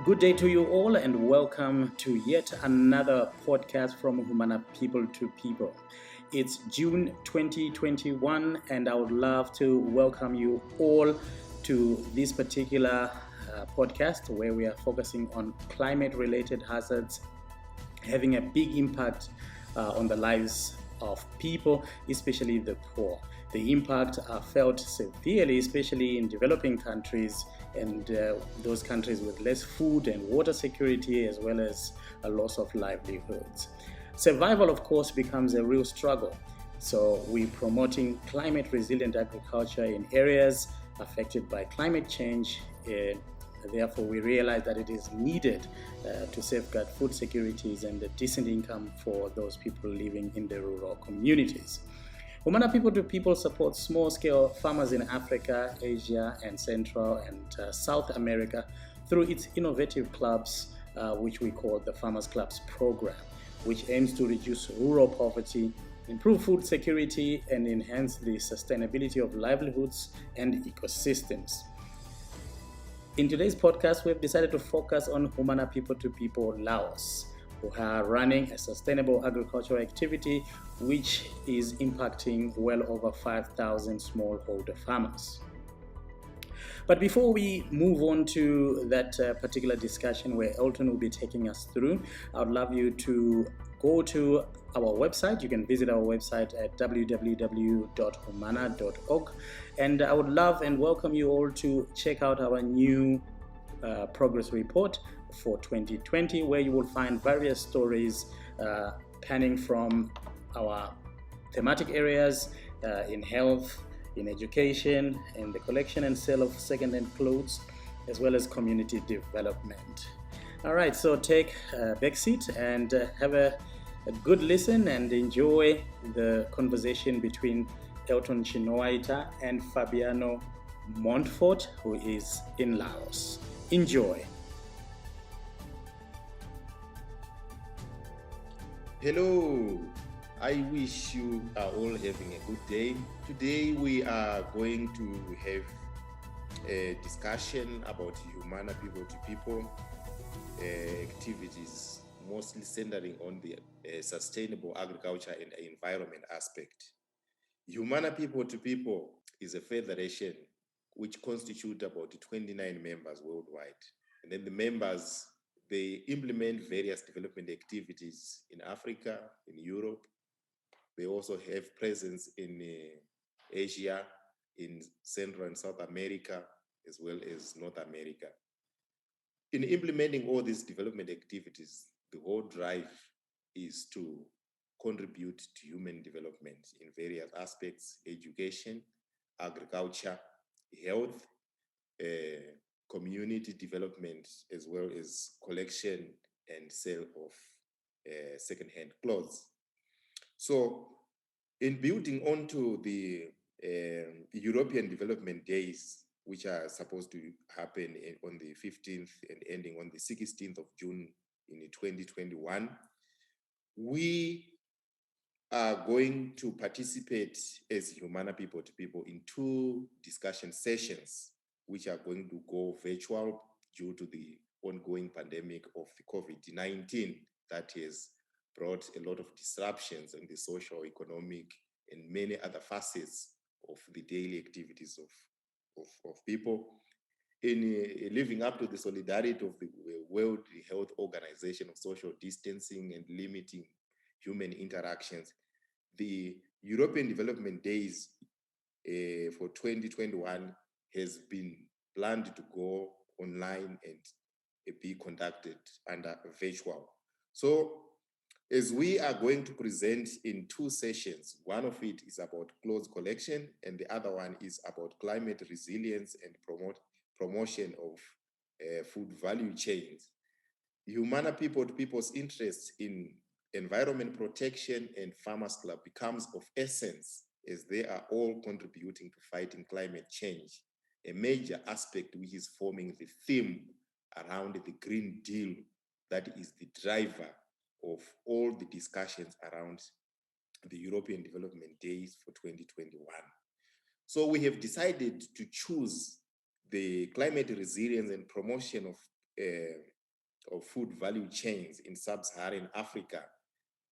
Good day to you all, and welcome to yet another podcast from Humana People to People. It's June 2021, and I would love to welcome you all to this particular podcast where we are focusing on climate-related hazards having a big impact on the lives of people, especially the poor. The impact are felt severely, especially in developing countries and those countries with less food and water security, as well as a loss of livelihoods. Survival, of course, becomes a real struggle. So we're promoting climate resilient agriculture in areas affected by climate change. Therefore, we realize that it is needed to safeguard food securities and a decent income for those people living in the rural communities. Humana People to People supports small-scale farmers in Africa, Asia, and Central and South America through its innovative clubs, which we call the Farmers Clubs program, which aims to reduce rural poverty, improve food security, and enhance the sustainability of livelihoods and ecosystems. In today's podcast, we've decided to focus on Humana People to People Laos, who are running a sustainable agricultural activity which is impacting well over 5,000 smallholder farmers. But before we move on to that particular discussion where Elton will be taking us through, I would love you to go to our website. You can visit our website at www.humana.org. And I would love and welcome you all to check out our new progress report for 2020, where you will find various stories panning from our thematic areas in health, in education, in the collection and sale of second-hand clothes, as well as community development. All right, so take a back seat and have a good listen and enjoy the conversation between Elton Chinoaita and Fabiano Montfort, who is in Laos. Enjoy. Hello, I wish you are all having a good day. Today we are going to have a discussion about Humana People to People activities, mostly centering on the sustainable agriculture and environment aspect. Humana People to People is a federation which constitutes about 29 members worldwide. And then the members, they implement various development activities in Africa, in Europe. They also have presence in Asia, in Central and South America, as well as North America. In implementing all these development activities, the whole drive is to contribute to human development in various aspects: education, agriculture, health, community development, as well as collection and sale of second-hand clothes. So in building onto the European Development Days, which are supposed to happen on the 15th and ending on the 16th of June in 2021, we are going to participate as Humana People to People in two discussion sessions, which are going to go virtual due to the ongoing pandemic of the COVID-19 that has brought a lot of disruptions in the social, economic, and many other facets of the daily activities of people. In living up to the solidarity of the World Health Organization of social distancing and limiting human interactions, the European Development Days for 2021 has been planned to go online and be conducted under virtual. So as we are going to present in two sessions, one of it is about clothes collection and the other one is about climate resilience and promotion of food value chains. Humana People to People's interest in environment protection and Farmers Club becomes of essence as they are all contributing to fighting climate change, a major aspect which is forming the theme around the Green Deal that is the driver of all the discussions around the European Development Days for 2021. So we have decided to choose the climate resilience and promotion of of food value chains in sub-Saharan Africa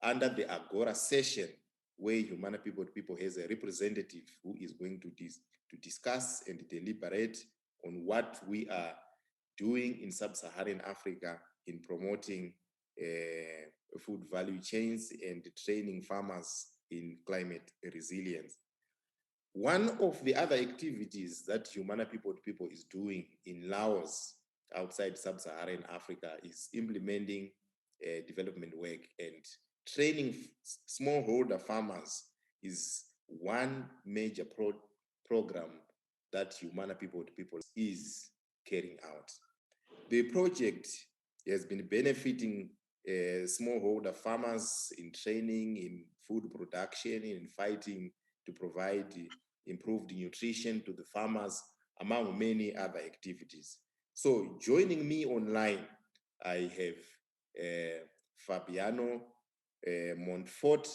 under the Agora session, where Humana People to People has a representative who is going to discuss and deliberate on what we are doing in sub-Saharan Africa in promoting food value chains and training farmers in climate resilience. One of the other activities that Humana People to People is doing in Laos, outside sub-Saharan Africa, is implementing development work, and training smallholder farmers is one major program that Humana People to People is carrying out. The project has been benefiting smallholder farmers in training, in food production, in fighting to provide improved nutrition to the farmers, among many other activities. So joining me online, I have Fabiano Montfort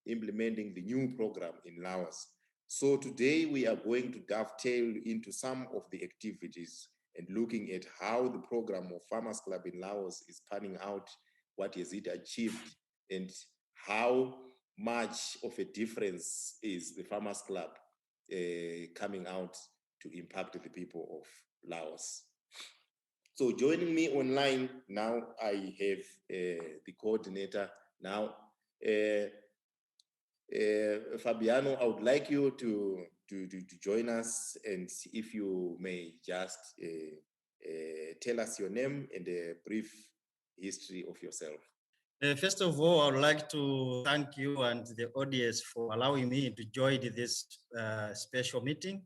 implementing the new program in Laos. So today we are going to dovetail into some of the activities and looking at how the program of Farmers Club in Laos is panning out, what has it achieved, and how much of a difference is the Farmers Club coming out to impact the people of Laos. So joining me online now, I have the coordinator now. Fabiano, I would like you to join us, and if you may just tell us your name and a brief history of yourself. First of all, I would like to thank you and the audience for allowing me to join this special meeting.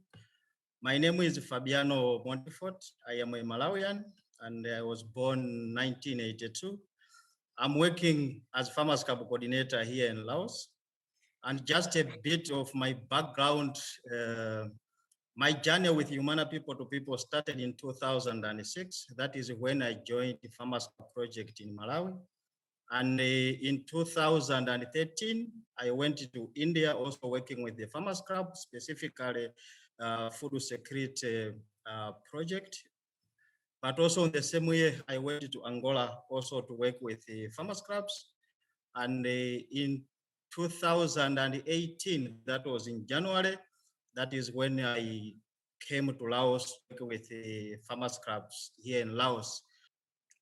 My name is Fabiano Montfort. I am a Malawian, and I was born in 1982. I'm working as Farmers Club coordinator here in Laos. And just a bit of my background, my journey with Humana People to People started in 2006. That is when I joined the Farmers Club project in Malawi. And in 2013, I went to India, also working with the Farmers Club, specifically food security project. But also in the same way, I went to Angola also to work with the Farmers Clubs. And in 2018, that was in January, that is when I came to Laos working with the Farmers Clubs here in Laos.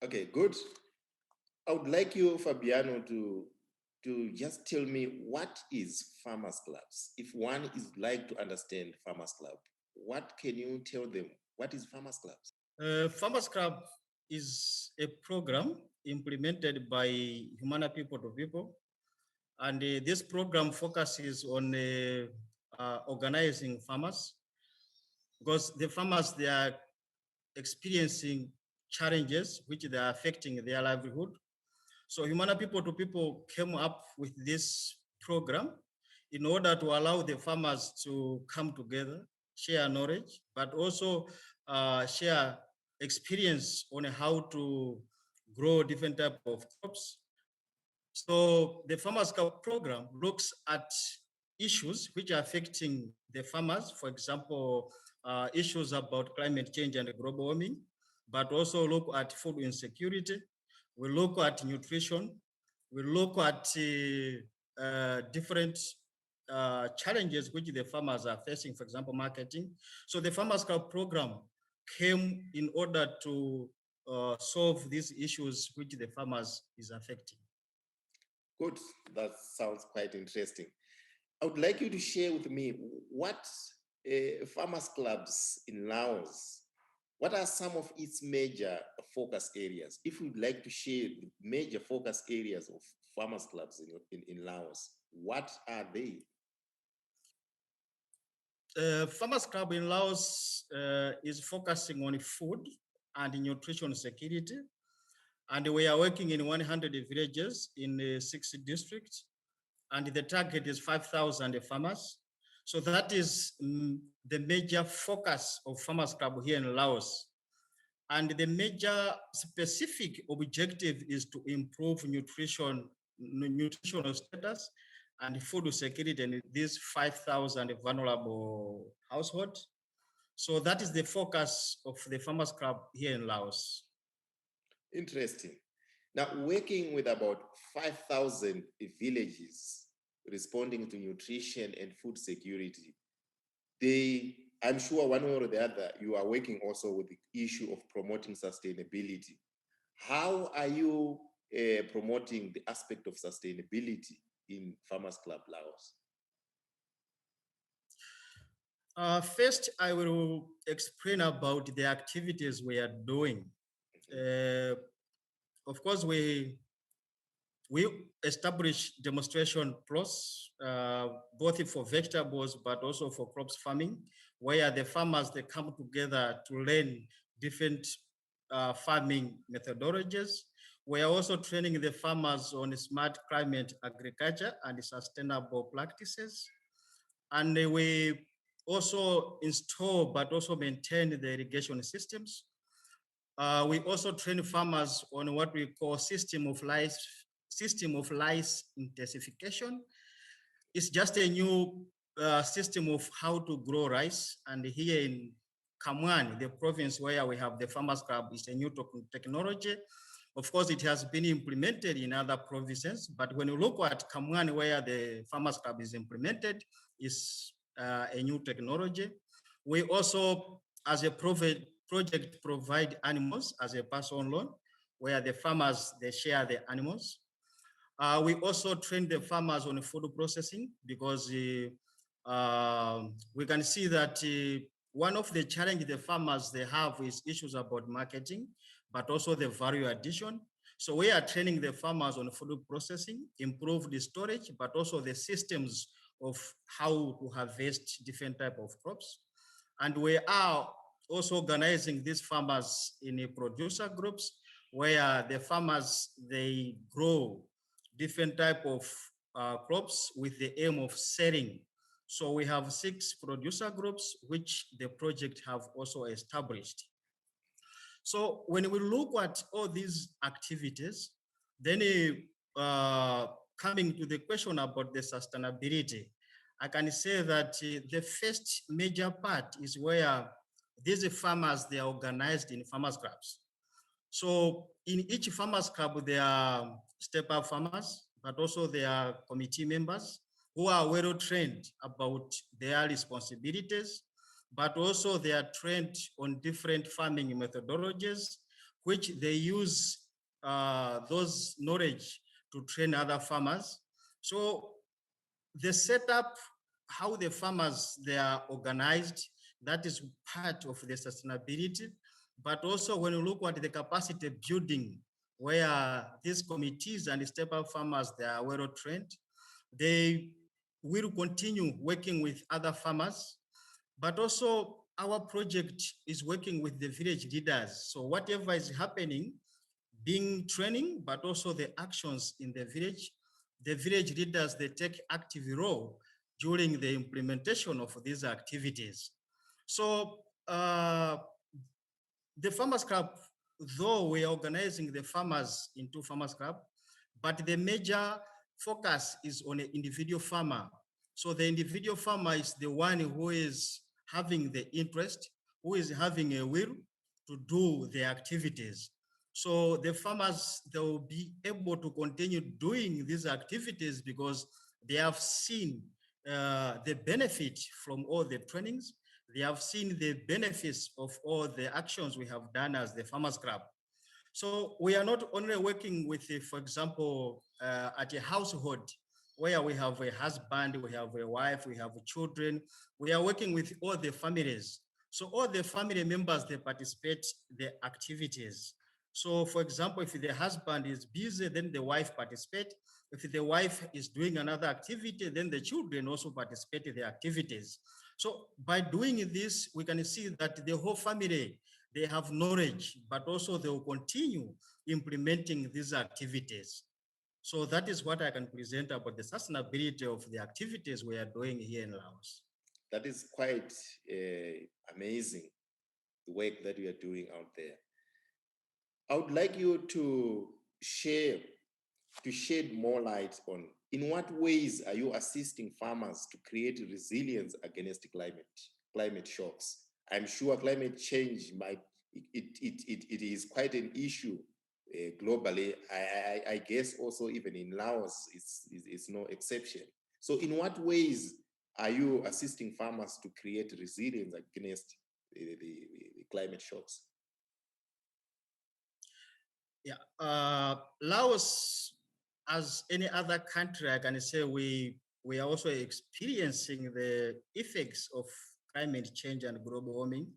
Okay, good. I would like you, Fabiano, to just tell me what is Farmers Clubs. If one is like to understand Farmers Club, what can you tell them? What is Farmers Clubs? Farmers Club is a program implemented by Humana People to People. And this program focuses on organizing farmers, because the farmers, they are experiencing challenges which they are affecting their livelihood. So Humana People to People came up with this program in order to allow the farmers to come together, share knowledge, but also share experience on how to grow different types of crops. So the Farmers Club program looks at issues which are affecting the farmers, for example, issues about climate change and global warming, but also look at food insecurity. We look at nutrition. We look at different challenges which the farmers are facing, for example, marketing. So the Farmers Club program came in order to solve these issues which the farmers is affecting. Good, that sounds quite interesting. I would like you to share with me what Farmers Clubs in Laos, what are some of its major focus areas? If you'd like to share the major focus areas of Farmers Clubs in Laos, what are they? Farmers Club in Laos is focusing on food and nutrition security. And we are working in 100 villages in 6 districts. And the target is 5,000 farmers. So that is the major focus of Farmers Club here in Laos. And the major specific objective is to improve nutritional status and food security in these 5,000 vulnerable households. So that is the focus of the Farmers Club here in Laos. Interesting. Now, working with about 5,000 villages responding to nutrition and food security, I'm sure one way or the other, you are working also with the issue of promoting sustainability. How are you promoting the aspect of sustainability in Farmers Club Laos? First, I will explain about the activities we are doing. Of course, we establish demonstration plots, both for vegetables, but also for crops farming, where the farmers, they come together to learn different farming methodologies. We are also training the farmers on smart climate agriculture and sustainable practices. And we also install, but also maintain the irrigation systems. We also train farmers on what we call system of lice intensification. It's just a new system of how to grow rice. And here in Kamwani, the province where we have the Farmers Club, is a new technology. Of course, it has been implemented in other provinces, but when you look at Kamwani, where the Farmers Club is implemented, is a new technology. We also, as a project, provide animals as a personal loan, where the farmers, they share the animals. We also train the farmers on food processing, because we can see that one of the challenges the farmers they have is issues about marketing, but also the value addition. So we are training the farmers on food processing, improve the storage, but also the systems of how to harvest different type of crops. And we are also organizing these farmers in producer groups, where the farmers, they grow different type of crops with the aim of selling. So we have 6 producer groups, which the project have also established. So when we look at all these activities, then coming to the question about the sustainability, I can say that the first major part is where these farmers, they are organized in farmers clubs. So in each farmers club, there are step-up farmers, but also there are committee members who are well trained about their responsibilities, but also they are trained on different farming methodologies, which they use those knowledge to train other farmers. So the setup, how the farmers, they are organized, that is part of the sustainability. But also when you look at the capacity building, where these committees and step-up farmers, they are well trained, they will continue working with other farmers. But also our project is working with the village leaders. So whatever is happening, being training, but also the actions in the village leaders, they take active role during the implementation of these activities. So the Farmers Club, though we are organizing the farmers into Farmers Club, but the major focus is on an individual farmer. So the individual farmer is the one who is having the interest, who is having a will to do the activities. So the farmers, they will be able to continue doing these activities because they have seen the benefit from all the trainings. They have seen the benefits of all the actions we have done as the Farmers Club. So we are not only working with, for example, at a household where we have a husband, we have a wife, we have children. We are working with all the families. So all the family members, they participate in the activities. So for example, if the husband is busy, then the wife participates. If the wife is doing another activity, then the children also participate in the activities. So by doing this, we can see that the whole family, they have knowledge, but also they will continue implementing these activities. So that is what I can present about the sustainability of the activities we are doing here in Laos. That is quite amazing, the work that you are doing out there. I would like you to shed more light on in what ways are you assisting farmers to create resilience against climate shocks. I'm sure climate change it is quite an issue globally. I guess also even in Laos, it's no exception. So in what ways are you assisting farmers to create resilience against the climate shocks? Yeah, Laos, as any other country, I can say we are also experiencing the effects of climate change and global warming.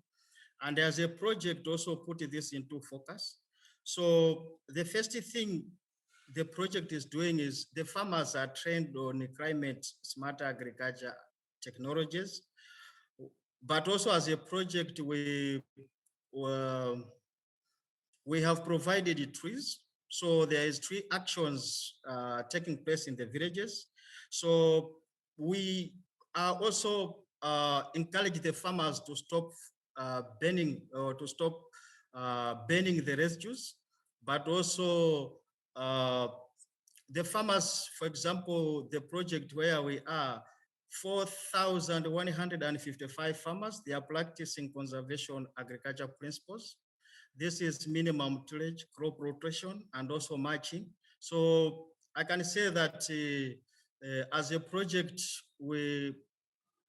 And as a project also put this into focus. So the first thing the project is doing is the farmers are trained on climate smart agriculture technologies. But also as a project, we have provided trees. So there is tree actions taking place in the villages. So we are also encourage the farmers to stop burning or to stop burning the residues, but also the farmers, for example, the project where we are, 4,155 farmers, they are practicing conservation agriculture principles. This is minimum tillage, crop rotation, and also mulching. So I can say that as a project, we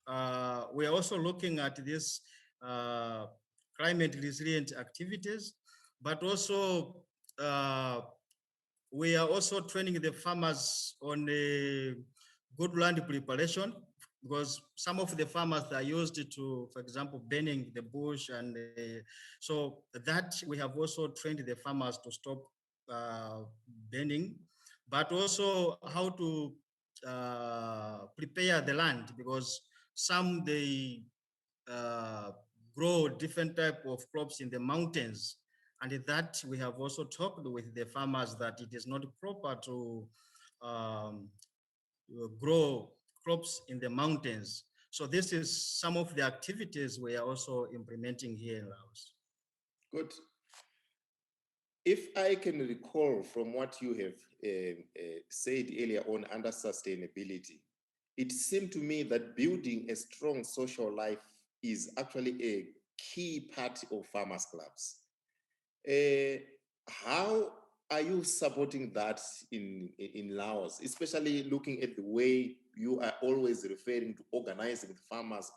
are also looking at this climate resilient activities, but also we are also training the farmers on good land preparation, because some of the farmers are used to, for example, burning the bush, and so that we have also trained the farmers to stop burning, but also how to prepare the land, because some they grow different type of crops in the mountains, and that we have also talked with the farmers that it is not proper to grow crops in the mountains. So this is some of the activities we are also implementing here in Laos. Good. If I can recall from what you have said earlier on under sustainability, it seemed to me that building a strong social life is actually a key part of farmers clubs. How are you supporting that in Laos, especially looking at the way you are always referring to organizing the farmers?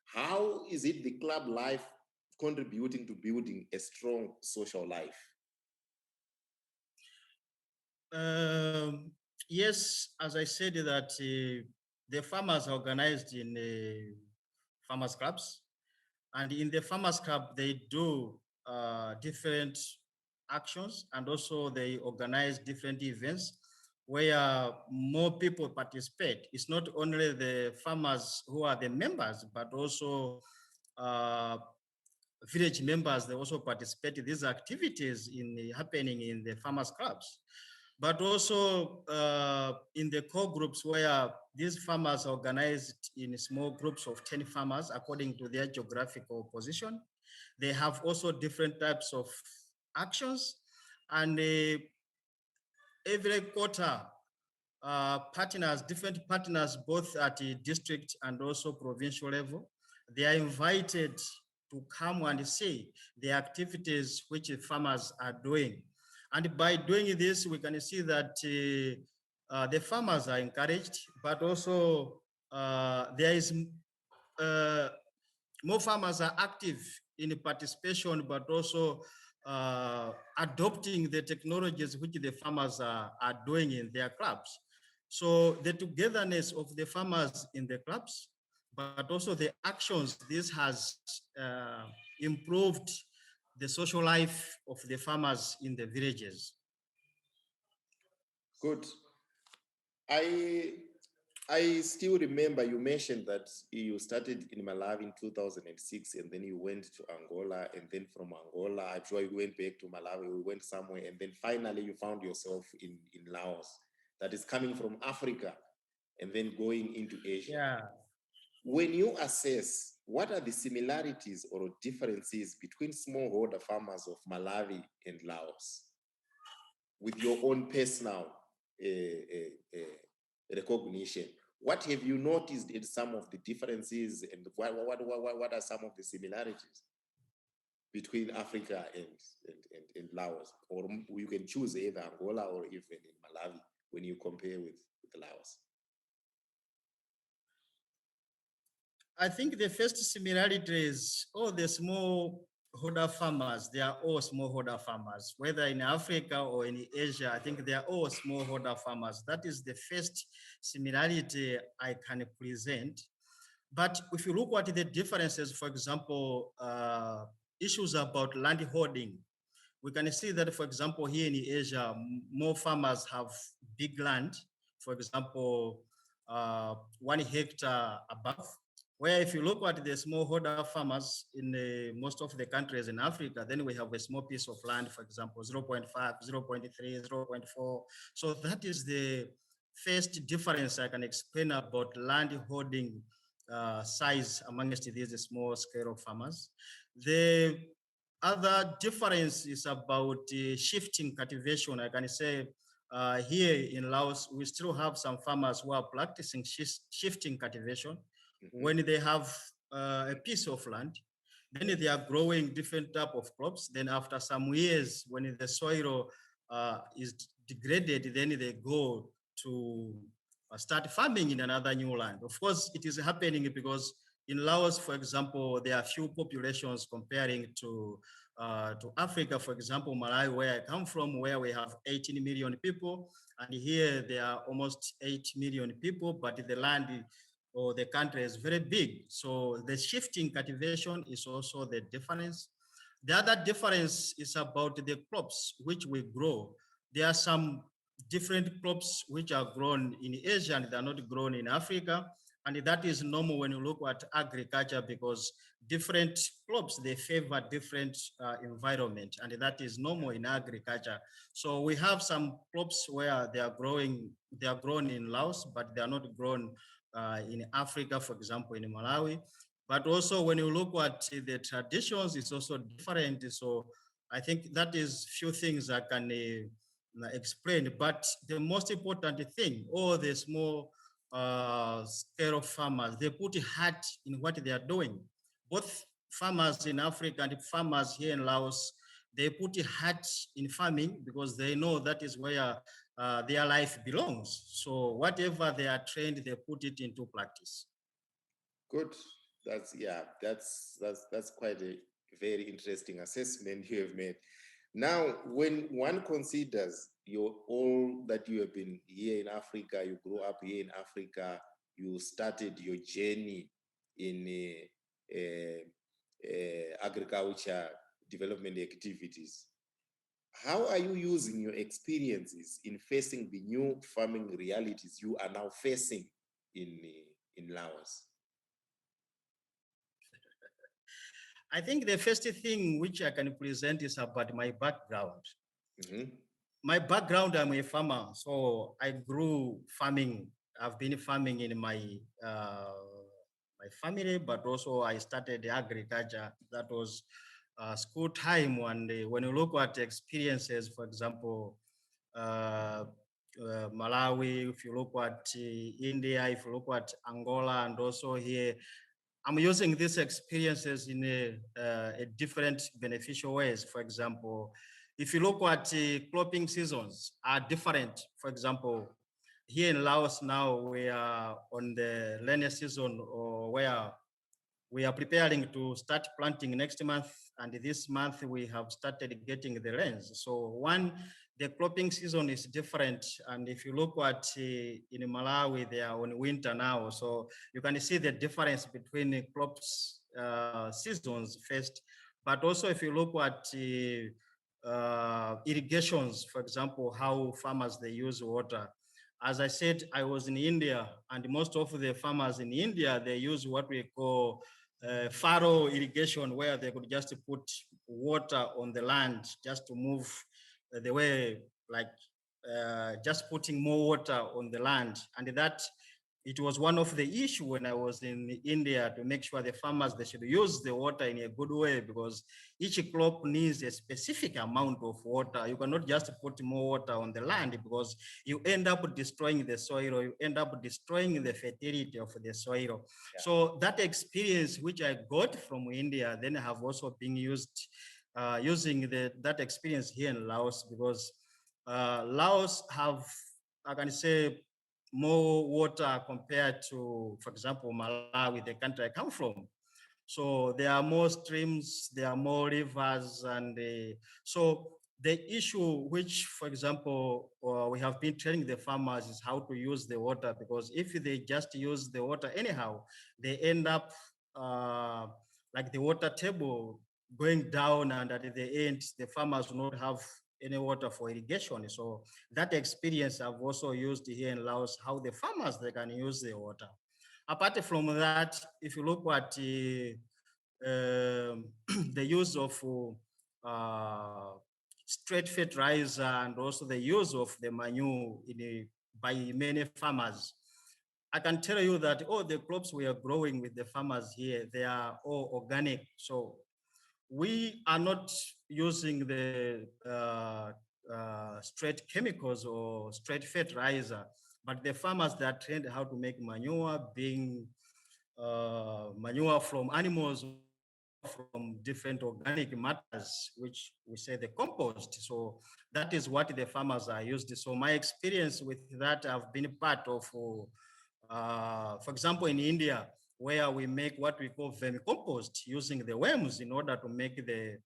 How is it the club life contributing to building a strong social life? Yes, as I said that the farmers are organized in farmers clubs, and in the farmers club they do different actions, and also they organize different events where more people participate. It's not only the farmers who are the members, but also village members, they also participate in these activities happening in the farmers clubs. But also in the core groups where these farmers are organized in small groups of 10 farmers according to their geographical position. They have also different types of actions, and every quarter different partners, both at the district and also provincial level, they are invited to come and see the activities which the farmers are doing. And by doing this, we can see that the farmers are encouraged, but also there is more farmers are active in participation, but also adopting the technologies which the farmers are doing in their clubs. So the togetherness of the farmers in the clubs, but also the actions, this has improved the social life of the farmers in the villages. Good. I still remember you mentioned that you started in Malawi in 2006, and then you went to Angola, and then from Angola, I'm sure you went back to Malawi, you went somewhere, and then finally you found yourself in Laos. That is coming from Africa and then going into Asia. Yeah. When you assess, what are the similarities or differences between smallholder farmers of Malawi and Laos with your own personal recognition? What have you noticed in some of the differences, and what are some of the similarities? between Africa and Laos, or you can choose either Angola or even in Malawi when you compare with Laos? I think the first similarity is all the smallholder farmers. They are all smallholder farmers, whether in Africa or in Asia. I think they are all smallholder farmers. That is the first similarity I can present. But if you look at the differences, for example, issues about land holding, we can see that, for example, here in Asia, more farmers have big land, for example, 1 hectare above. Where if you look at the smallholder farmers in most of the countries in Africa, then we have a small piece of land, for example, 0.5, 0.3, 0.4. So that is the first difference I can explain about land holding size amongst these small scale farmers. The other difference is about shifting cultivation. I can say here in Laos, we still have some farmers who are practicing shifting cultivation. When they have a piece of land, then they are growing different type of crops. Then after some years, when the soil is degraded, then they go to start farming in another new land. Of course, it is happening because in Laos, for example, there are few populations comparing to Africa, for example, Malawi, where I come from, where we have 18 million people, and here there are almost 8 million people, but the land or the country is very big. So the shifting cultivation is also the difference. The other difference is about the crops which we grow. There are some different crops which are grown in Asia and they are not grown in Africa. And that is normal when you look at agriculture because different crops, they favor different environment. And that is normal in agriculture. So we have some crops where they are grown in Laos, but they are not grown in Africa, for example, in Malawi. But also when you look at the traditions, it's also different. So I think that is few things I can explain. But the most important thing, all the small scale farmers, they put heart in what they are doing. Both farmers in Africa and farmers here in Laos, they put heart in farming because they know that is where their life belongs. So whatever they are trained, they put it into practice. Good. That's quite a very interesting assessment you have made. Now, when one considers all that you have been here in Africa, you grew up here in Africa, you started your journey in agriculture development activities. How are you using your experiences in facing the new farming realities you are now facing in Laos? I think the first thing which I can present is about my background. My background, I'm a farmer, so I grew farming. I've been farming in my my family, but also I started agriculture. That was school time. When you look at experiences, for example, Malawi, if you look at India, if you look at Angola, and also here, I'm using these experiences in a different beneficial ways. For example, if you look at cropping seasons are different. For example, here in Laos now we are on the rainy season, or where we are preparing to start planting next month, and this month we have started getting the rains. So the cropping season is different, and if you look at in Malawi, they are on winter now, so you can see the difference between the crops seasons first, but also if you look at irrigations, for example, how farmers they use water. As I said, I was in India, and most of the farmers in India, they use what we call furrow irrigation, where they could just put water on the land just to move the way, like just putting more water on the land. And that it was one of the issues when I was in India to make sure the farmers, they should use the water in a good way, because each crop needs a specific amount of water. You cannot just put more water on the land, because you end up destroying the soil, or you end up destroying the fertility of the soil. Yeah. So that experience which I got from India, then I have also been using that experience here in Laos, because Laos have, I can say, more water compared to, for example, Malawi, the country I come from. So there are more streams, there are more rivers, and so the issue which, for example, we have been training the farmers is how to use the water, because if they just use the water anyhow, they end up like the water table going down, and at the end, the farmers will not have any water for irrigation. So that experience I've also used here in Laos, how the farmers, they can use the water. Apart from that, if you look at the use of straight fertilizer, and also the use of the manure by many farmers, I can tell you that all the crops we are growing with the farmers here, they are all organic. So we are not using the straight chemicals or straight fertilizer, but the farmers that trained how to make manure, being manure from animals, from different organic matters, which we say the compost. So that is what the farmers are used to. So my experience with that, I've been part of, for example, in India, where we make what we call vermicompost using the worms in order to make the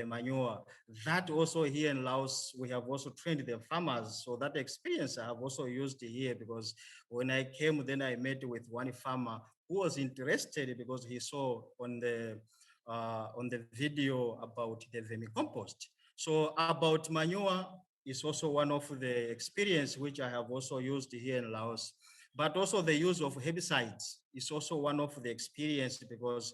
manure. That also here in Laos, we have also trained the farmers. So that experience I have also used here, because when I came, then I met with one farmer who was interested because he saw on the video about the vermicompost. So about manure is also one of the experience which I have also used here in Laos. But also the use of herbicides is also one of the experience, because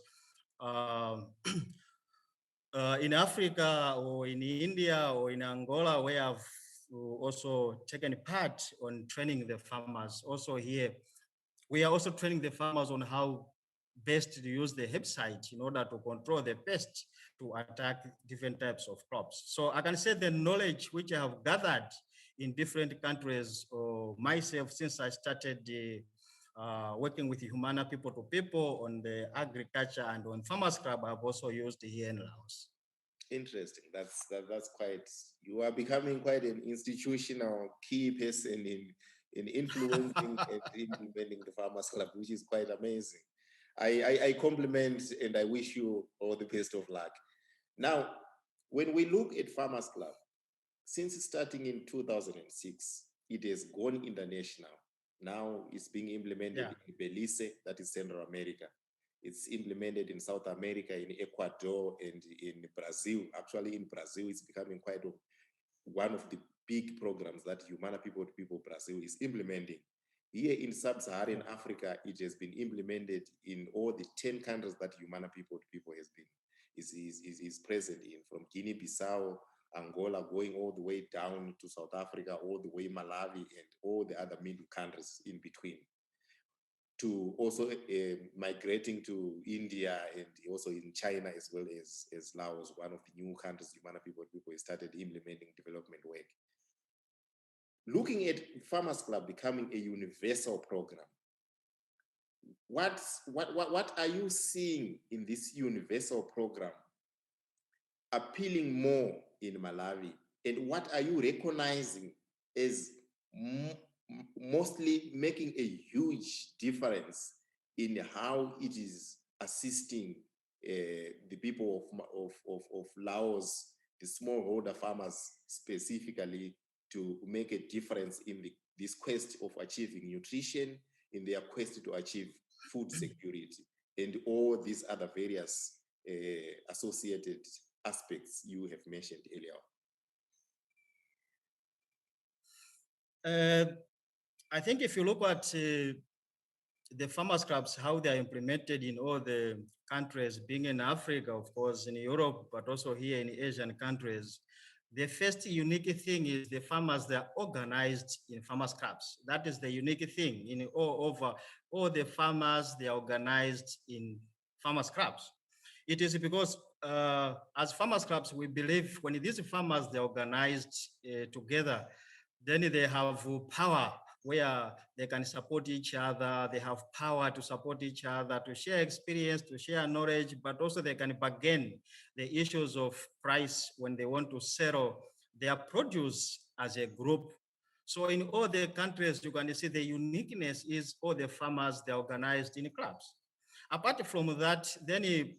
in Africa or in India or in Angola, where I've also taken part on training the farmers. Also here, we are also training the farmers on how best to use the herbicide in order to control the pests to attack different types of crops. So I can say the knowledge which I have gathered in different countries, or myself, since I started working with Humana People to People on the agriculture and on Farmers Club, I've also used here in Laos. Interesting. That's quite. You are becoming quite an institutional key person in influencing and implementing the Farmers Club, which is quite amazing. I compliment and I wish you all the best of luck. Now, when we look at Farmers Club, since starting in 2006, it has gone international. Now it's being implemented in Belize, that is Central America. It's implemented in South America, in Ecuador, and in Brazil. Actually, in Brazil, it's becoming quite one of the big programs that Humana People to People Brazil is implementing. Here in Sub-Saharan Africa, it has been implemented in all the 10 countries that Humana People to People is present in, from Guinea-Bissau, Angola, going all the way down to South Africa, all the way Malawi, and all the other middle countries in between, to also migrating to India and also in China, as well as Laos, one of the new countries Humana People started implementing development work. Looking at Farmers Club becoming a universal program, what are you seeing in this universal program appealing more in Malawi, and what are you recognizing as mostly making a huge difference in how it is assisting the people of Laos, the smallholder farmers specifically, to make a difference in this quest of achieving nutrition, in their quest to achieve food security, and all these other various associated aspects you have mentioned earlier? I think if you look at the farmers clubs, how they are implemented in all the countries, being in Africa, of course, in Europe, but also here in Asian countries, The first unique thing is the farmers, they are organized in farmers clubs. That is the unique thing. In all the farmers, they are organized in farmers clubs. It is because as farmers clubs, we believe when these farmers, they're organized together, then they have power where they can support each other. They have power to support each other, to share experience, to share knowledge, but also they can bargain the issues of price when they want to settle their produce as a group. So in all the countries, you can see the uniqueness is all the farmers, they're organized in clubs. Apart from that, then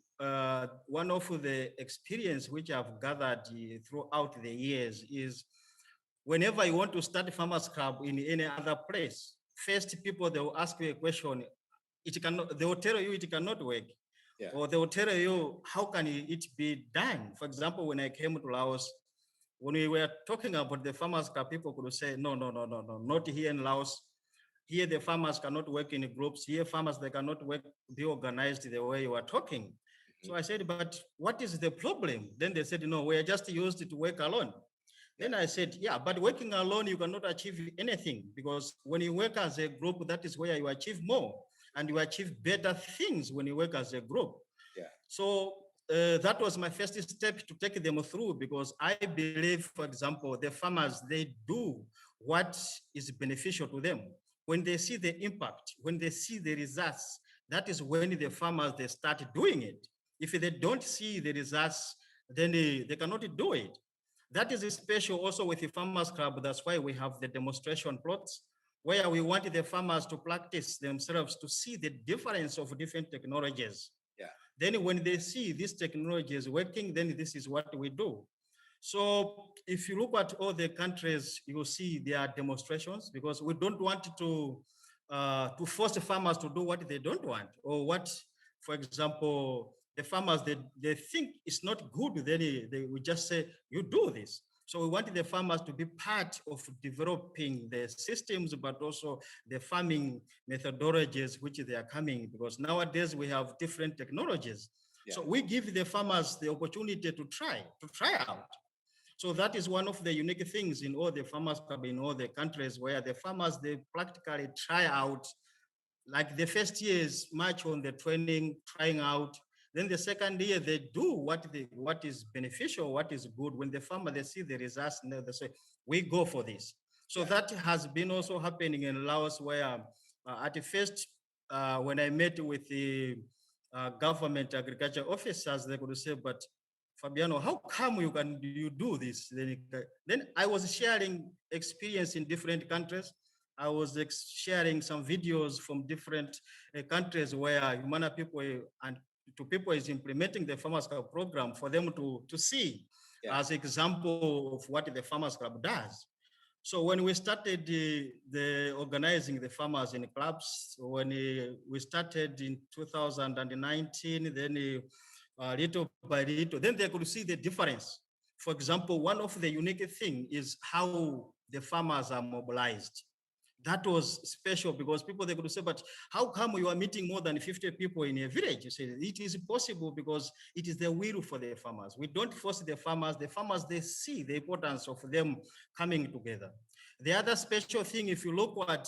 one of the experience which I've gathered throughout the years is whenever you want to start a farmers club in any other place, first people, they will ask you a question. They will tell you it cannot work. Yeah. Or they will tell you, how can it be done? For example, when I came to Laos, when we were talking about the farmers club, people could say, no, not here in Laos. Here, the farmers cannot work in groups. Here, farmers, they cannot be organized the way you are talking. So I said, but what is the problem? Then they said, no, we are just used to work alone. Then I said, yeah, but working alone, you cannot achieve anything, because when you work as a group, that is where you achieve more and you achieve better things when you work as a group. Yeah. So that was my first step to take them through, because I believe, for example, the farmers, they do what is beneficial to them. When they see the impact, when they see the results, that is when the farmers, they start doing it. If they don't see the results, then they cannot do it. That is special also with the Farmers Club. That's why we have the demonstration plots, where we want the farmers to practice themselves to see the difference of different technologies. Yeah. Then when they see this technology is working, then this is what we do. So if you look at all the countries, you will see their demonstrations, because we don't want to force the farmers to do what they don't want, or what, for example, the farmers, they think it's not good, then they will just say, you do this. So we want the farmers to be part of developing the systems, but also the farming methodologies which they are coming, because nowadays we have different technologies. Yeah. So we give the farmers the opportunity to try out. So that is one of the unique things in all the farmers club in all the countries, where the farmers, they practically try out. Like the first year is much on the training, trying out. Then the second year, they do what is beneficial, what is good. When the farmer, they see the results, and they say, we go for this. So yeah. That has been also happening in Laos, where at the first, when I met with the government agriculture officers, they could say, but Fabiano, how come you do this? Then I was sharing experience in different countries. I was sharing some videos from different countries where Humana people and to people is implementing the Farmers Club program for them to see as example of what the Farmers Club does. So when we started the organizing the farmers in clubs, when we started in 2019, then little by little, then they could see the difference. For example, one of the unique thing is how the farmers are mobilized. That was special, because people, they could say, but how come you are meeting more than 50 people in a village? You say it is possible because it is the will for the farmers. We don't force the farmers. The farmers, they see the importance of them coming together. The other special thing, if you look at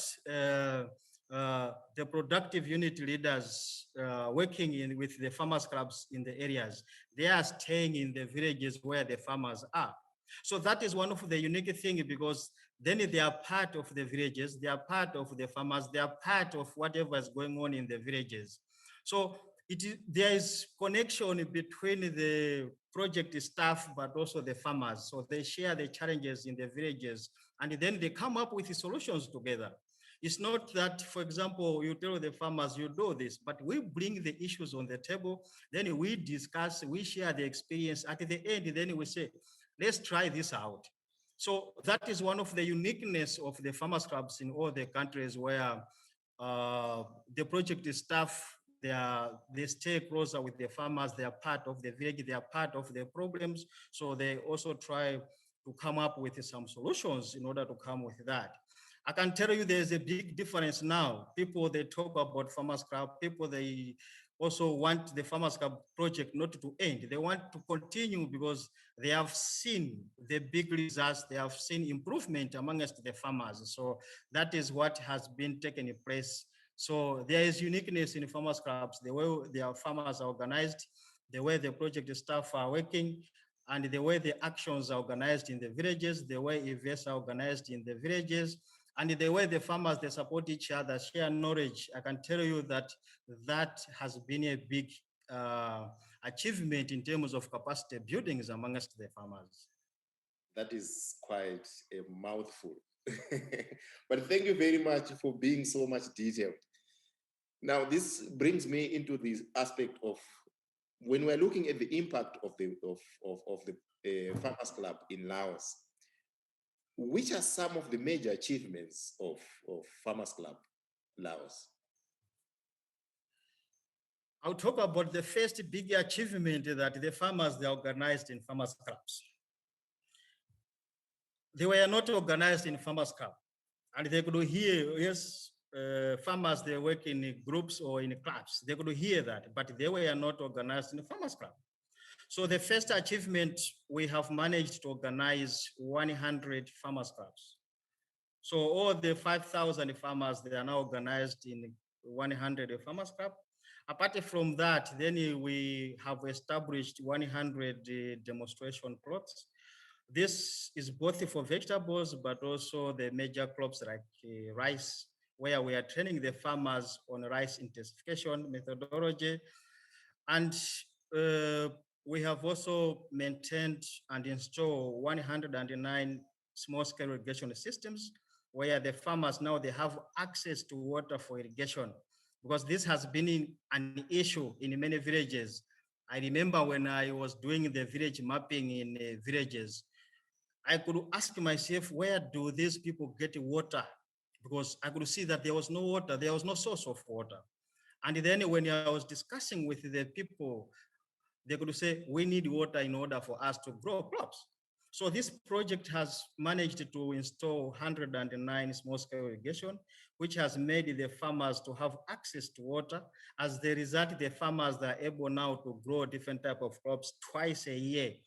the productive unit leaders working with the farmers clubs in the areas, they are staying in the villages where the farmers are. So that is one of the unique things, because then they are part of the villages, they are part of the farmers, they are part of whatever is going on in the villages. So there is connection between the project staff, but also the farmers. So they share the challenges in the villages, and then they come up with the solutions together. It's not that, for example, you tell the farmers, you do this, but we bring the issues on the table, then we discuss, we share the experience. At the end, then we say, let's try this out. So that is one of the uniqueness of the farmers clubs in all the countries, where the project staff, they stay closer with the farmers, they are part of the village, they are part of the problems. So they also try to come up with some solutions in order to come with that. I can tell you there's a big difference now. People, they talk about farmers club, people, they also want the Farmers Club project not to end. They want to continue because they have seen the big results. They have seen improvement amongst the farmers. So that is what has been taking place. So there is uniqueness in Farmers Clubs, the way their farmers are organized, the way the project staff are working, and the way the actions are organized in the villages, the way events are organized in the villages, and the way the farmers, they support each other, share knowledge. I can tell you that that has been a big achievement in terms of capacity buildings amongst the farmers. That is quite a mouthful. But thank you very much for being so much detailed. Now, this brings me into this aspect of when we're looking at the impact of the Farmers Club in Laos. Which are some of the major achievements of Farmers Club Laos? I'll talk about the first big achievement that the farmers, they organized in Farmers Clubs. They were not organized in Farmers Club, and they could hear, yes, farmers, they work in groups or in clubs. They could hear that, but they were not organized in the Farmers Club. So the first achievement, we have managed to organize 100 Farmers Clubs. So all the 5,000 farmers, they are now organized in 100 Farmers Club. Apart from that, then we have established 100 demonstration plots. This is both for vegetables, but also the major crops like rice, where we are training the farmers on rice intensification methodology. And we have also maintained and installed 109 small-scale irrigation systems, where the farmers now they have access to water for irrigation, because this has been an issue in many villages. I remember when I was doing the village mapping in villages, I could ask myself, where do these people get water? Because I could see that there was no water, there was no source of water. And then when I was discussing with the people, they could say, we need water in order for us to grow crops. So this project has managed to install 109 small-scale irrigation, which has made the farmers to have access to water. As the result, the farmers are able now to grow different type of crops twice a year.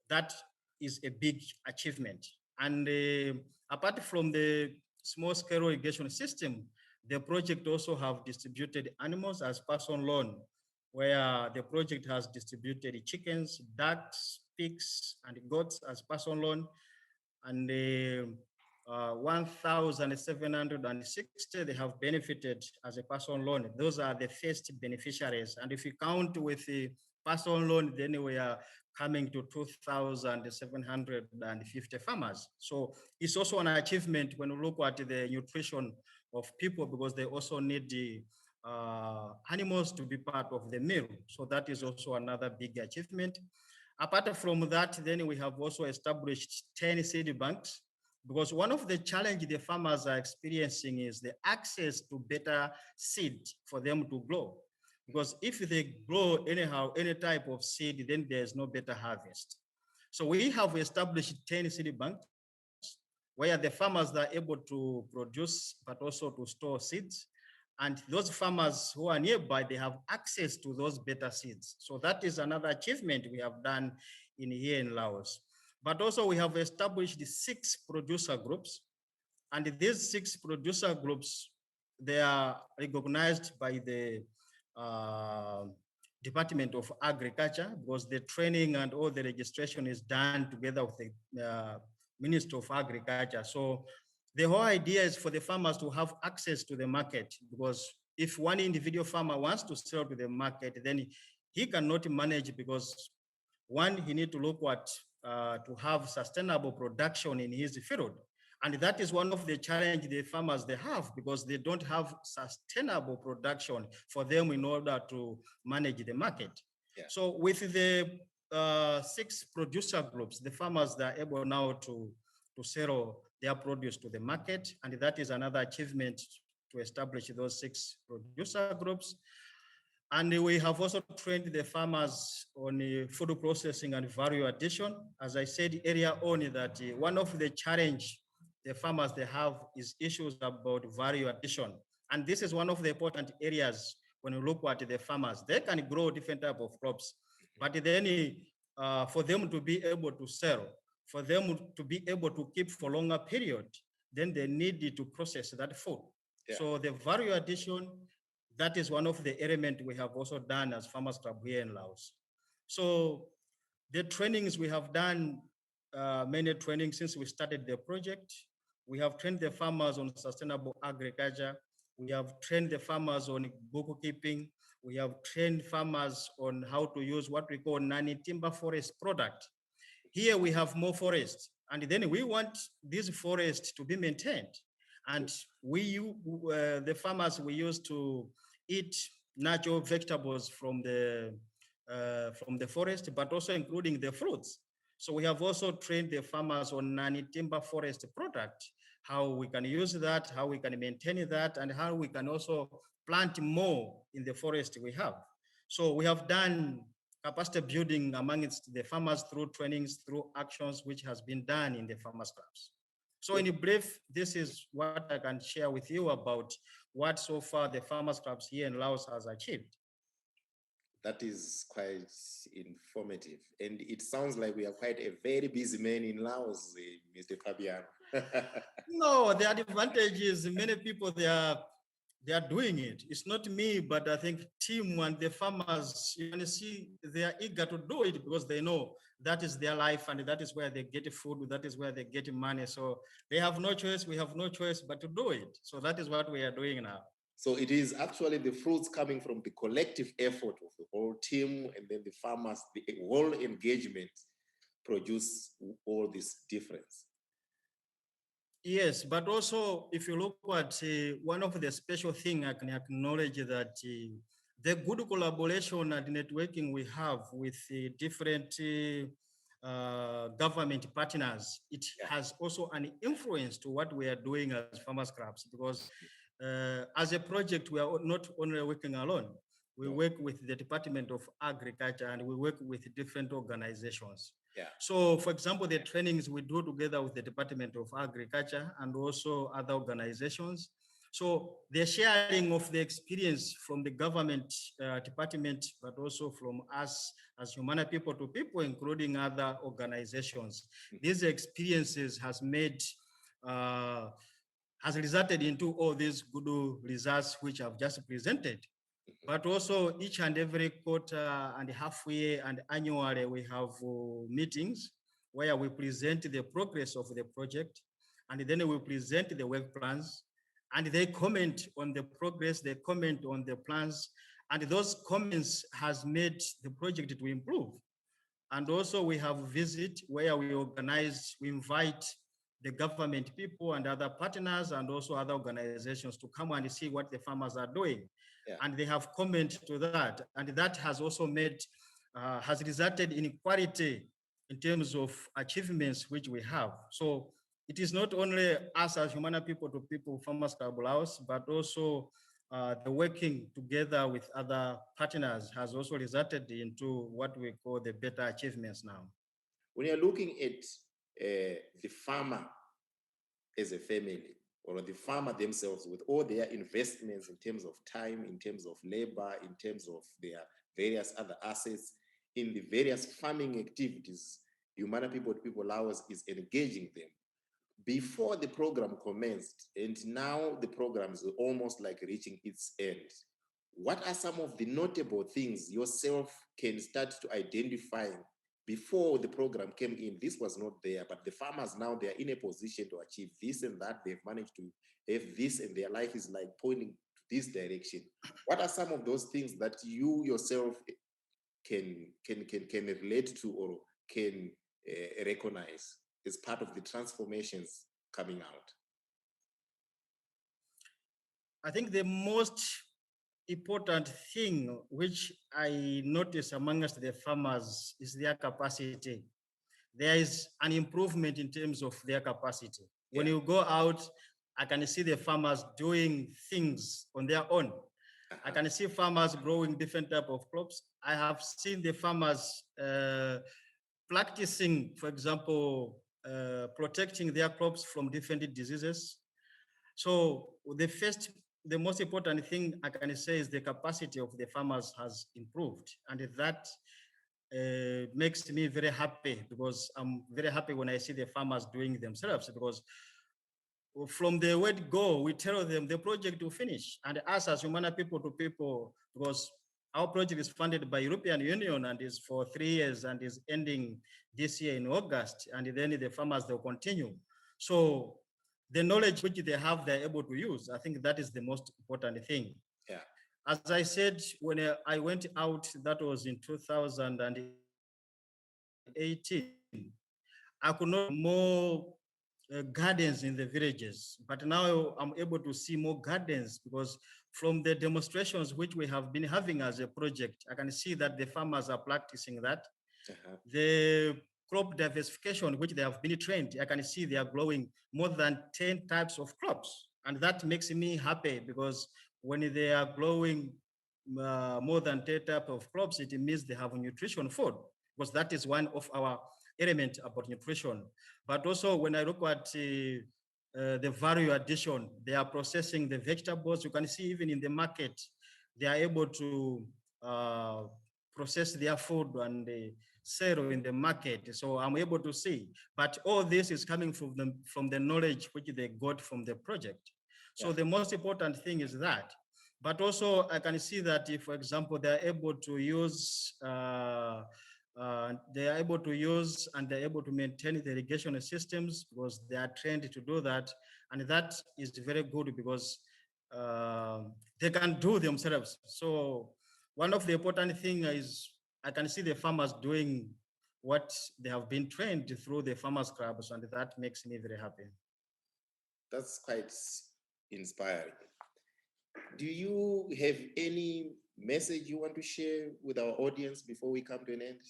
That is a big achievement. And apart from the small-scale irrigation system, the project also have distributed animals as person loan, where the project has distributed chickens, ducks, pigs, and goats as person loan, and 1,760 they have benefited as a person loan. Those are the first beneficiaries. And if you count with the person loan, then we are coming to 2,750 farmers. So it's also an achievement when we look at the nutrition of people, because they also need the animals to be part of the meal. So that is also another big achievement. Apart from that, then we have also established 10 seed banks, because one of the challenges the farmers are experiencing is the access to better seed for them to grow. Because if they grow anyhow, any type of seed, then there's no better harvest. So we have established 10 seed banks where the farmers are able to produce, but also to store seeds. And those farmers who are nearby, they have access to those better seeds. So that is another achievement we have done here in Laos. But also we have established 6 producer groups. And these 6 producer groups, they are recognized by the Department of Agriculture, because the training and all the registration is done together with the Ministry of Agriculture. So the whole idea is for the farmers to have access to the market, because if one individual farmer wants to sell to the market, then he cannot manage, because one, he needs to look at to have sustainable production in his field. And that is one of the challenges the farmers they have, because they don't have sustainable production for them in order to manage the market. Yeah. So with the 6 producer groups, the farmers they are able now to sell their produce to the market. And that is another achievement to establish those 6 producer groups. And we have also trained the farmers on food processing and value addition. As I said earlier on, that one of the challenge the farmers they have is issues about value addition. And this is one of the important areas when you look at the farmers, they can grow different type of crops, but then for them to be able to sell, for them to be able to keep for longer period, then they need to process that food. Yeah. So the value addition, that is one of the elements we have also done as Farmers Club here in Laos. So the trainings we have done, many trainings since we started the project. We have trained the farmers on sustainable agriculture. We have trained the farmers on bookkeeping. We have trained farmers on how to use what we call non-timber forest product. Here we have more forest, and then we want these forests to be maintained. And the farmers, we used to eat natural vegetables from the forest, but also including the fruits. So we have also trained the farmers on non-timber forest product, how we can use that, how we can maintain that, and how we can also plant more in the forest we have. So we have done capacity building amongst the farmers through trainings, through actions, which has been done in the farmers clubs. So in brief, this is what I can share with you about what so far the farmers clubs here in Laos has achieved. That is quite informative. And it sounds like we are quite a very busy man in Laos, Mr. Fabiano. No, the advantage is many people, they are doing it. It's not me, but I think team and the farmers, you can see they are eager to do it because they know that is their life and that is where they get food, that is where they get money. So they have no choice, we have no choice but to do it. So that is what we are doing now. So it is actually the fruits coming from the collective effort of the whole team, and then the farmers, the whole engagement produce all this difference. Yes, but also if you look at one of the special things I can acknowledge that the good collaboration and networking we have with different government partners, it has also an influence to what we are doing as farmers clubs, because as a project, we are not only working alone. We work with the Department of Agriculture and we work with different organizations. Yeah. So, for example, the trainings we do together with the Department of Agriculture and also other organizations. So the sharing of the experience from the government department, but also from us as Humana people to people, including other organizations. These experiences has resulted into all these good results which I've just presented. But also each and every quarter and halfway and annually, we have meetings where we present the progress of the project, and then we present the work plans, and they comment on the progress, they comment on the plans, and those comments has made the project to improve. And also we have visit where we invite the government people and other partners and also other organizations to come and see what the farmers are doing. Yeah. And they have comment to that. And that has also has resulted in quality in terms of achievements which we have. So it is not only us as Humana people to people Farmers Club Laos, but also the working together with other partners has also resulted into what we call the better achievements now. When you're looking at the farmer as a family, or the farmer themselves with all their investments in terms of time, in terms of labor, in terms of their various other assets, in the various farming activities, Humana People to People Laos is engaging them. Before the program commenced, and now the program is almost like reaching its end, what are some of the notable things yourself can start to identify? Before the program came in, this was not there, but the farmers now, they are in a position to achieve this and that. They've managed to have this, and their life is like pointing to this direction. What are some of those things that you yourself can relate to or can recognize as part of the transformations coming out? I think the most important thing which I notice amongst the farmers is their capacity. There is an improvement in terms of their capacity. When you go out, I can see the farmers doing things on their own. I can see farmers growing different type of crops. I have seen the farmers practicing, for example, protecting their crops from different diseases. So the first the most important thing I can say is the capacity of the farmers has improved, and that makes me very happy, because I'm very happy when I see the farmers doing themselves, because from the word go, we tell them the project will finish. And us as Humana People to People, because our project is funded by European Union and is for 3 years and is ending this year in August. And then the farmers, they'll continue. So the knowledge which they have, they're able to use. I think that is the most important thing. Yeah. As I said, when I went out, that was in 2018, I could not more gardens in the villages, but now I'm able to see more gardens, because from the demonstrations which we have been having as a project, I can see that the farmers are practicing that. The crop diversification which they have been trained, I can see they are growing more than 10 types of crops. And that makes me happy, because when they are growing more than 10 types of crops, it means they have nutrition food, because that is one of our element about nutrition. But also when I look at the value addition, they are processing the vegetables. You can see even in the market, they are able to process their food and sell in the market. So I'm able to see. But all this is coming from the knowledge which they got from the project. So the most important thing is that. But also I can see that if, for example, they're able to use they are able to use and they're able to maintain the irrigation systems, because they are trained to do that. And that is very good, because they can do themselves. So one of the important things is I can see the farmers doing what they have been trained through the farmers clubs, and that makes me very happy. That's quite inspiring. Do you have any message you want to share with our audience before we come to an end?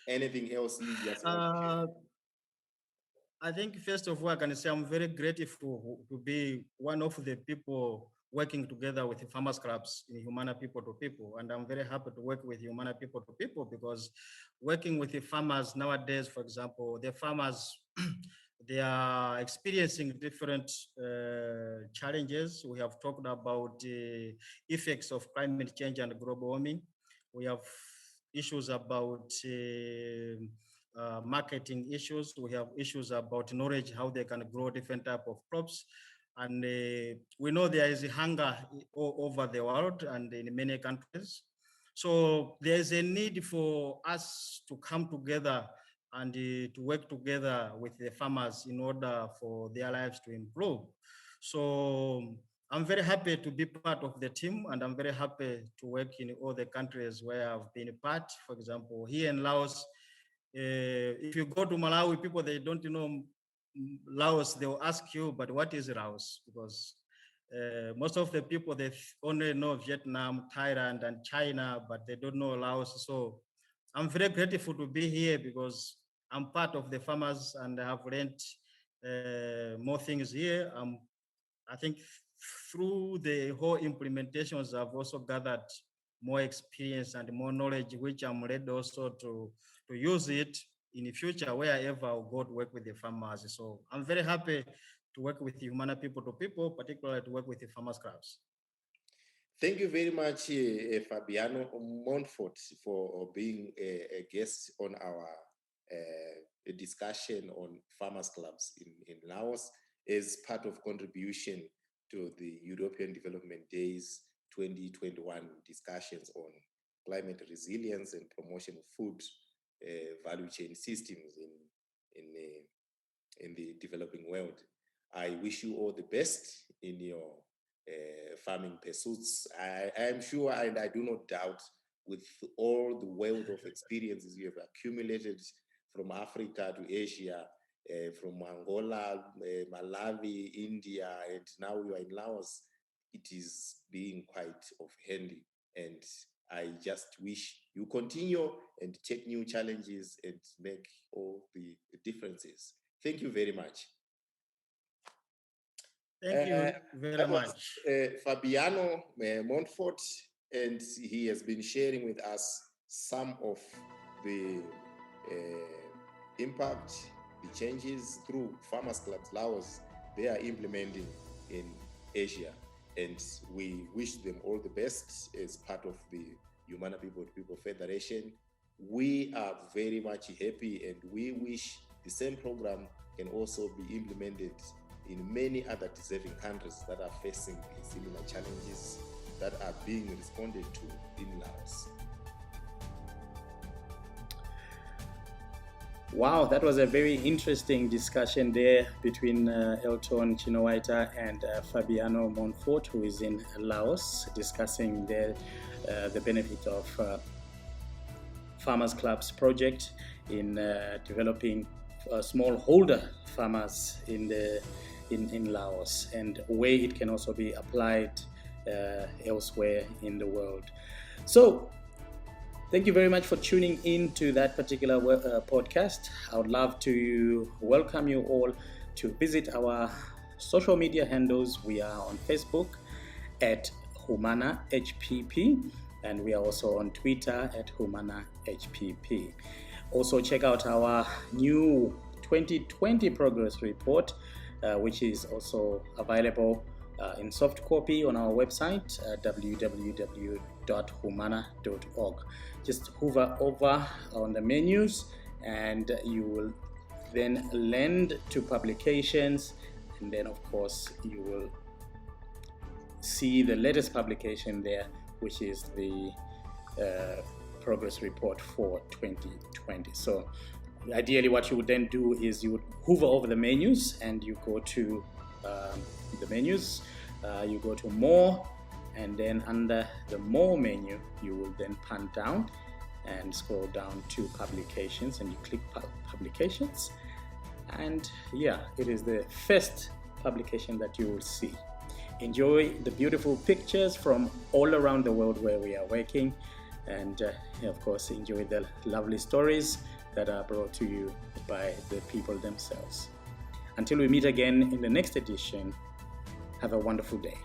Anything else you just want to share? I think first of all, I can say I'm very grateful to be one of the people working together with the farmers clubs in Humana People to People. And I'm very happy to work with Humana People to People, because working with the farmers nowadays, for example, the farmers, they are experiencing different challenges. We have talked about the effects of climate change and global warming. We have issues about marketing issues. We have issues about knowledge, how they can grow different type of crops. And we know there is a hunger all over the world and in many countries. So there is a need for us to come together and to work together with the farmers in order for their lives to improve. So I'm very happy to be part of the team, and I'm very happy to work in all the countries where I've been a part. For example, here in Laos, if you go to Malawi, people, they don't know Laos, they'll ask you, but what is Laos? Because most of the people, they only know Vietnam, Thailand, and China, but they don't know Laos. So I'm very grateful to be here, because I'm part of the farmers and I have learned more things here. I think through the whole implementations, I've also gathered more experience and more knowledge, which I'm ready also to use it in the future wherever I'll go to work with the farmers. So I'm very happy to work with the Humana People to People, particularly to work with the farmers clubs. Thank you very much, Fabiano Montfort, for being a guest on our discussion on farmers clubs in Laos, as part of contribution to the European Development Days 2021 discussions on climate resilience and promotion of food value chain systems in the developing world. I wish you all the best in your farming pursuits. I am sure, and I do not doubt, with all the wealth of experiences you have accumulated from Africa to Asia, from Angola, Malawi, India, and now you are in Laos, it is being quite of handy. And I just wish you continue and take new challenges and make all the differences. Thank you very much. Thank you very much. Fabiano Montfort, and he has been sharing with us some of the impact, the changes through Farmers Clubs Laos they are implementing in Asia. And we wish them all the best as part of the Humana People to People Federation. We are very much happy, and we wish the same program can also be implemented in many other deserving countries that are facing similar challenges that are being responded to in Laos. Wow, that was a very interesting discussion there between Elton Chinowaita and Fabiano Montfort, who is in Laos, discussing the benefit of Farmers Club's project in developing smallholder farmers in Laos, and where it can also be applied elsewhere in the world. So, thank you very much for tuning in to that particular podcast. I would love to welcome you all to visit our social media handles. We are on Facebook at Humana HPP, and we are also on Twitter at Humana HPP. Also, check out our new 2020 progress report, which is also available in soft copy on our website, www.humana.org. Just hover over on the menus, and you will then land to publications, and then of course you will see the latest publication there, which is the progress report for 2020. So ideally what you would then do is you would hover over the menus, and you go to the menus, you go to more, and then under the more menu you will then pan down and scroll down to publications, and you click publications, and yeah, it is the first publication that you will see. Enjoy the beautiful pictures from all around the world where we are working, and of course enjoy the lovely stories that are brought to you by the people themselves. Until we meet again in the next edition, have a wonderful day.